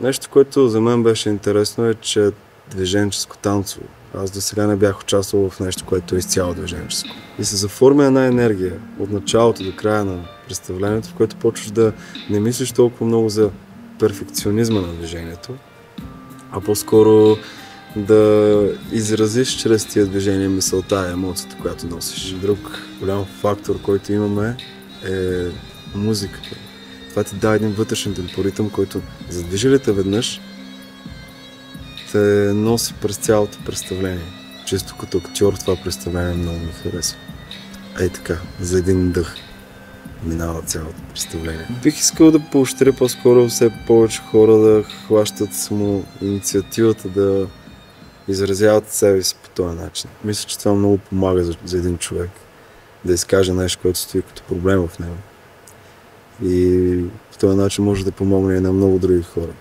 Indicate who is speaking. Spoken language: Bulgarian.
Speaker 1: Нещо, което за мен беше интересно е, че движенческо танцово. Аз до сега не бях участвал в нещо, което е изцяло движенческо. И се заформя една енергия от началото до края на представлението, в което почваш да не мислиш толкова много за перфекционизма на движението, а по-скоро да изразиш чрез тия движения мисълта и емоцията, която носиш. Друг голям фактор, който имаме, е музиката. Това ти дава един вътрешен темпоритъм, който задвижи ли те веднъж, те носи през цялото представление. Често като актьор това представление много ми харесва. Ей така, за един дъх минава цялото представление. Бих искал да поощря по-скоро все повече хора да хващат само инициативата да изразяват себе си по този начин. Мисля, че това много помага за един човек да изкаже нещо, което стои като проблем в него. И по този начин може да помогне и на много други хора.